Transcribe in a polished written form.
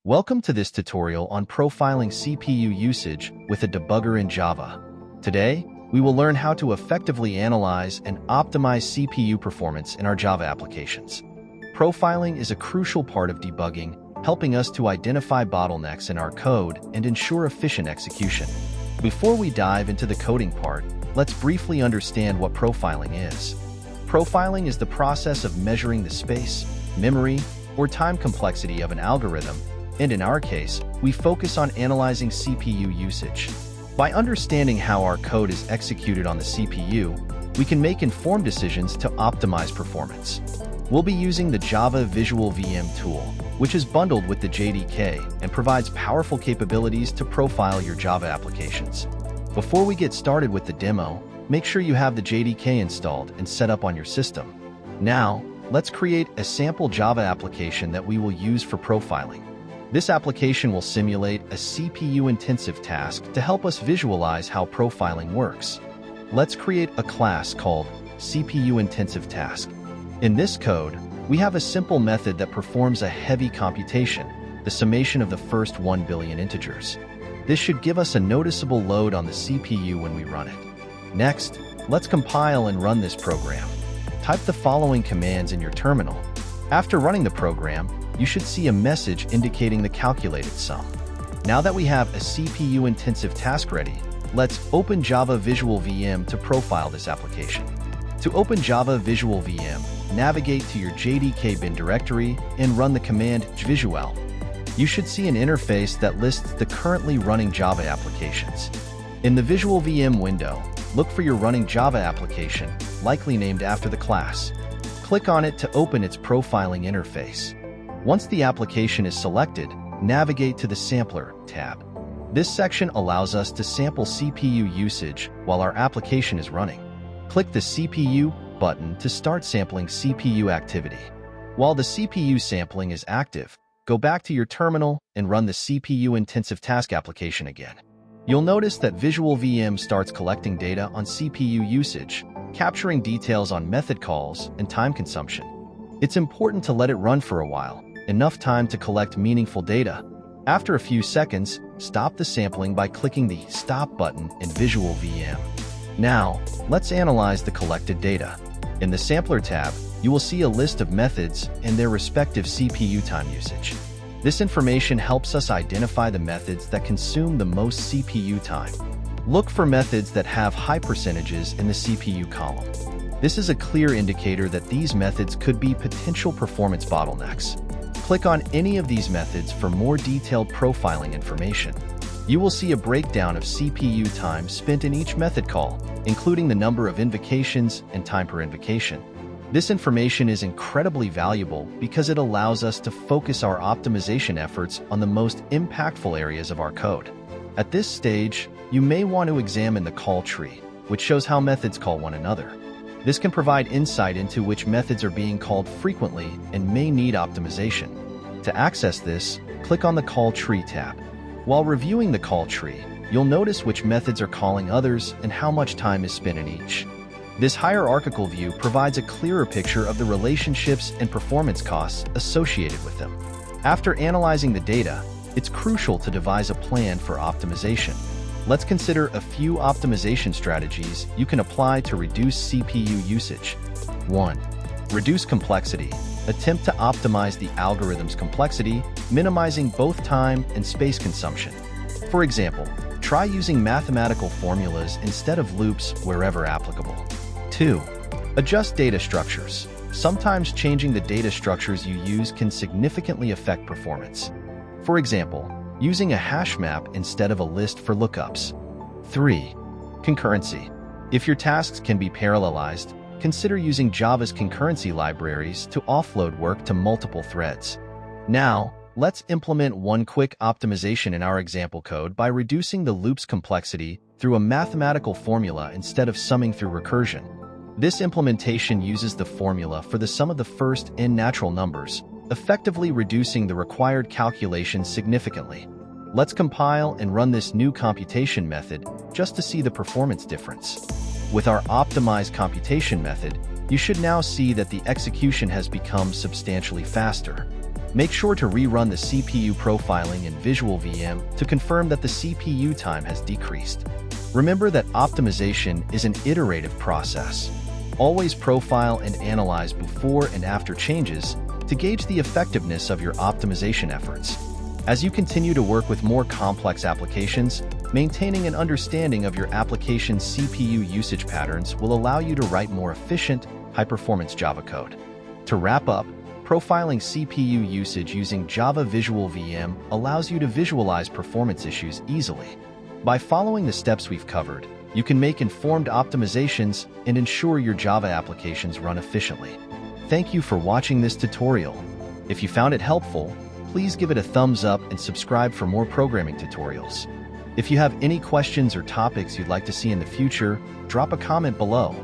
Welcome to this tutorial on profiling CPU usage with a debugger in Java. Today, we will learn how to effectively analyze and optimize CPU performance in our Java applications. Profiling is a crucial part of debugging, helping us to identify bottlenecks in our code and ensure efficient execution. Before we dive into the coding part, let's briefly understand what profiling is. Profiling is the process of measuring the space, memory, or time complexity of an algorithm, and in our case, we focus on analyzing CPU usage. By understanding how our code is executed on the CPU, we can make informed decisions to optimize performance. We'll be using the Java Visual VM tool, which is bundled with the JDK and provides powerful capabilities to profile your Java applications. Before we get started with the demo, make sure you have the JDK installed and set up on your system. Now, let's create a sample Java application that we will use for profiling. This application will simulate a CPU-intensive task to help us visualize how profiling works. Let's create a class called CPU-intensive task. In this code, we have a simple method that performs a heavy computation, the summation of the first 1 billion integers. This should give us a noticeable load on the CPU when we run it. Next, let's compile and run this program. Type the following commands in your terminal. After running the program, you should see a message indicating the calculated sum. Now that we have a CPU-intensive task ready, let's open Java Visual VM to profile this application. To open Java Visual VM, navigate to your JDK bin directory and run the command visual. You should see an interface that lists the currently running Java applications. In the Visual VM window, look for your running Java application, likely named after the class. Click on it to open its profiling interface. Once the application is selected, navigate to the Sampler tab. This section allows us to sample CPU usage while our application is running. Click the CPU button to start sampling CPU activity. While the CPU sampling is active, go back to your terminal and run the CPU-intensive task application again. You'll notice that Visual VM starts collecting data on CPU usage, capturing details on method calls and time consumption. It's important to let it run for a while, enough time to collect meaningful data. After a few seconds, stop the sampling by clicking the Stop button in Visual VM. Now, let's analyze the collected data. In the Sampler tab, you will see a list of methods and their respective CPU time usage. This information helps us identify the methods that consume the most CPU time. Look for methods that have high percentages in the CPU column. This is a clear indicator that these methods could be potential performance bottlenecks. Click on any of these methods for more detailed profiling information. You will see a breakdown of CPU time spent in each method call, including the number of invocations and time per invocation. This information is incredibly valuable because it allows us to focus our optimization efforts on the most impactful areas of our code. At this stage, you may want to examine the call tree, which shows how methods call one another. This can provide insight into which methods are being called frequently and may need optimization. To access this, click on the Call Tree tab. While reviewing the call tree, you'll notice which methods are calling others and how much time is spent in each. This hierarchical view provides a clearer picture of the relationships and performance costs associated with them. After analyzing the data, it's crucial to devise a plan for optimization. Let's consider a few optimization strategies you can apply to reduce CPU usage. 1. Reduce complexity. Attempt to optimize the algorithm's complexity, minimizing both time and space consumption. For example, try using mathematical formulas instead of loops wherever applicable. 2. Adjust data structures. Sometimes changing the data structures you use can significantly affect performance. For example, using a hash map instead of a list for lookups. 3. Concurrency. If your tasks can be parallelized, consider using Java's concurrency libraries to offload work to multiple threads. Now, let's implement one quick optimization in our example code by reducing the loop's complexity through a mathematical formula instead of summing through recursion. This implementation uses the formula for the sum of the first n natural numbers, effectively reducing the required calculations significantly. Let's compile and run this new computation method just to see the performance difference. With our optimized computation method, you should now see that the execution has become substantially faster. Make sure to rerun the CPU profiling in Visual VM to confirm that the CPU time has decreased. Remember that optimization is an iterative process. Always profile and analyze before and after changes to gauge the effectiveness of your optimization efforts. As you continue to work with more complex applications, maintaining an understanding of your application's CPU usage patterns will allow you to write more efficient, high-performance Java code. To wrap up, profiling CPU usage using Java Visual VM allows you to visualize performance issues easily. By following the steps we've covered, you can make informed optimizations and ensure your Java applications run efficiently. Thank you for watching this tutorial. If you found it helpful, please give it a thumbs up and subscribe for more programming tutorials. If you have any questions or topics you'd like to see in the future, drop a comment below.